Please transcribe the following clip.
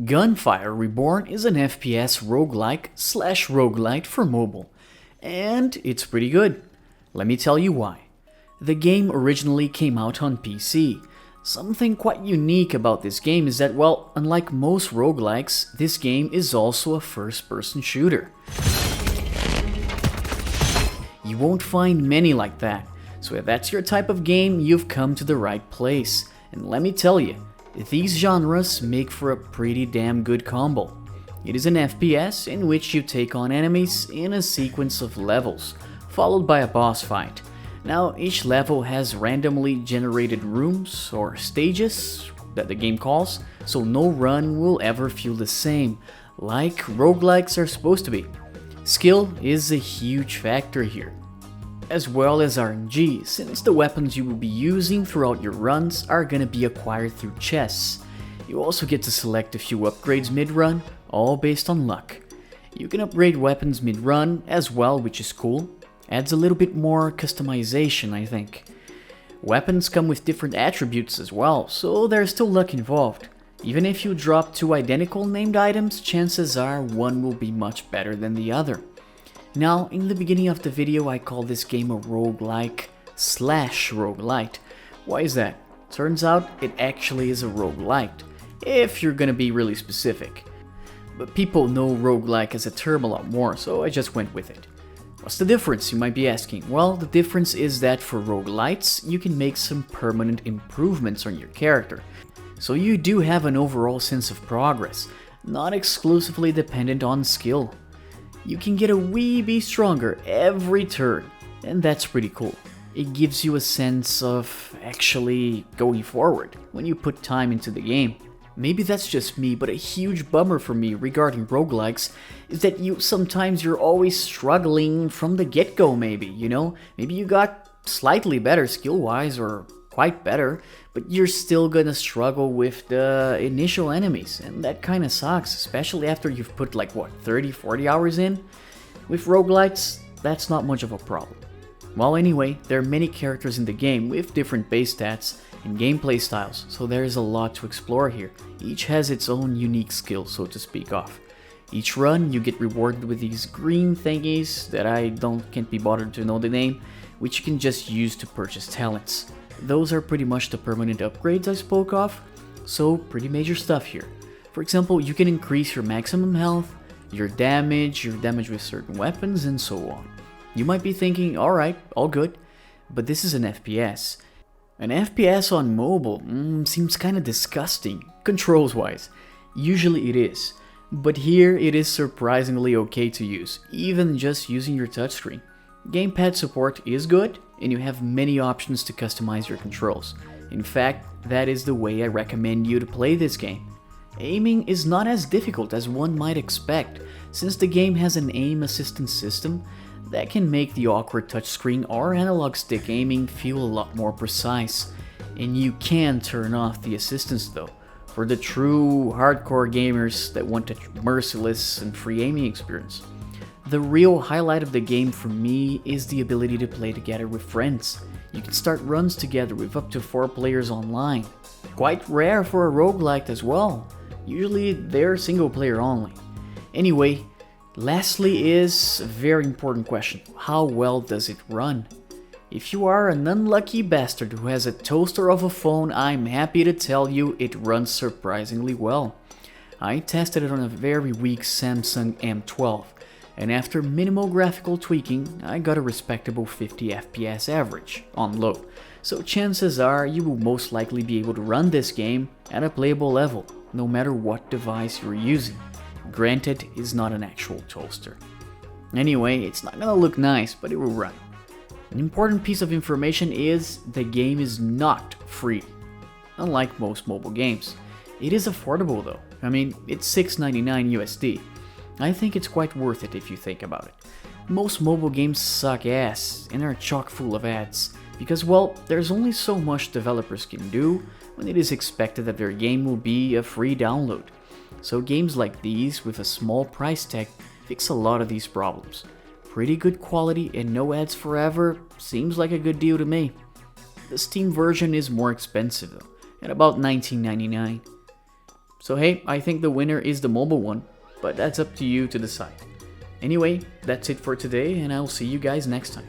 Gunfire Reborn is an FPS roguelike slash roguelite for mobile, and it's pretty good. Let me tell you why. The game originally came out on PC. Something quite unique about this game is that, well, unlike most roguelikes, this game is also a first-person shooter. You won't find many like that, so if that's your type of game, you've come to the right place. And let me tell you, these genres make for a pretty damn good combo. It is an FPS in which you take on enemies in a sequence of levels, followed by a boss fight. Now, each level has randomly generated rooms or stages that the game calls, so no run will ever feel the same, like roguelikes are supposed to be. Skill is a huge factor here, as well as RNG, since the weapons you will be using throughout your runs are gonna be acquired through chests. You also get to select a few upgrades mid-run, all based on luck. You can upgrade weapons mid-run as well, which is cool. Adds a little bit more customization, I think. Weapons come with different attributes as well, so there's still luck involved. Even if you drop two identical named items, chances are one will be much better than the other. Now, in the beginning of the video, I call this game a roguelike slash roguelite. Why is that? Turns out it actually is a roguelite, if you're gonna be really specific. But people know roguelike as a term a lot more, so I just went with it. What's the difference, you might be asking? Well, the difference is that for roguelites, you can make some permanent improvements on your character. So you do have an overall sense of progress, not exclusively dependent on skill. You can get a wee bit stronger every turn, and that's pretty cool. It gives you a sense of actually going forward when you put time into the game. Maybe that's just me, but a huge bummer for me regarding roguelikes is that sometimes you're always struggling from the get-go maybe, you know? Maybe you got slightly better skill-wise or quite better, but you're still gonna struggle with the initial enemies, and that kinda sucks, especially after you've put like, what, 30, 40 hours in? With roguelites, that's not much of a problem. Well, anyway, there are many characters in the game with different base stats and gameplay styles, so there's a lot to explore here. Each has its own unique skill, so to speak of. Each run, you get rewarded with these green thingies that can't be bothered to know the name, which you can just use to purchase talents. Those are pretty much the permanent upgrades I spoke of, so pretty major stuff here. For example, you can increase your maximum health, your damage with certain weapons, and so on. You might be thinking, alright, all good, but this is an FPS. An FPS on mobile seems kinda disgusting, controls-wise. Usually it is, but here it is surprisingly okay to use, even just using your touchscreen. Gamepad support is good, and you have many options to customize your controls. In fact, that is the way I recommend you to play this game. Aiming is not as difficult as one might expect, since the game has an aim assistance system that can make the awkward touchscreen or analog stick aiming feel a lot more precise. And you can turn off the assistance though, for the true hardcore gamers that want a merciless and free aiming experience. The real highlight of the game for me is the ability to play together with friends. You can start runs together with up to 4 players online. Quite rare for a roguelike as well. Usually they're single player only. Anyway, lastly is a very important question. How well does it run? If you are an unlucky bastard who has a toaster of a phone, I'm happy to tell you it runs surprisingly well. I tested it on a very weak Samsung M12, and after minimal graphical tweaking, I got a respectable 50 FPS average on low. So chances are you will most likely be able to run this game at a playable level, no matter what device you're using. Granted, it's not an actual toaster. Anyway, it's not gonna look nice, but it will run. An important piece of information is the game is not free, unlike most mobile games. It is affordable though. I mean, it's $6.99 USD. I think it's quite worth it if you think about it. Most mobile games suck ass and are chock full of ads, because well, there's only so much developers can do when it is expected that their game will be a free download. So games like these with a small price tag fix a lot of these problems. Pretty good quality and no ads forever seems like a good deal to me. The Steam version is more expensive though, at about $19.99. So hey, I think the winner is the mobile one, but that's up to you to decide. Anyway, that's it for today, and I'll see you guys next time.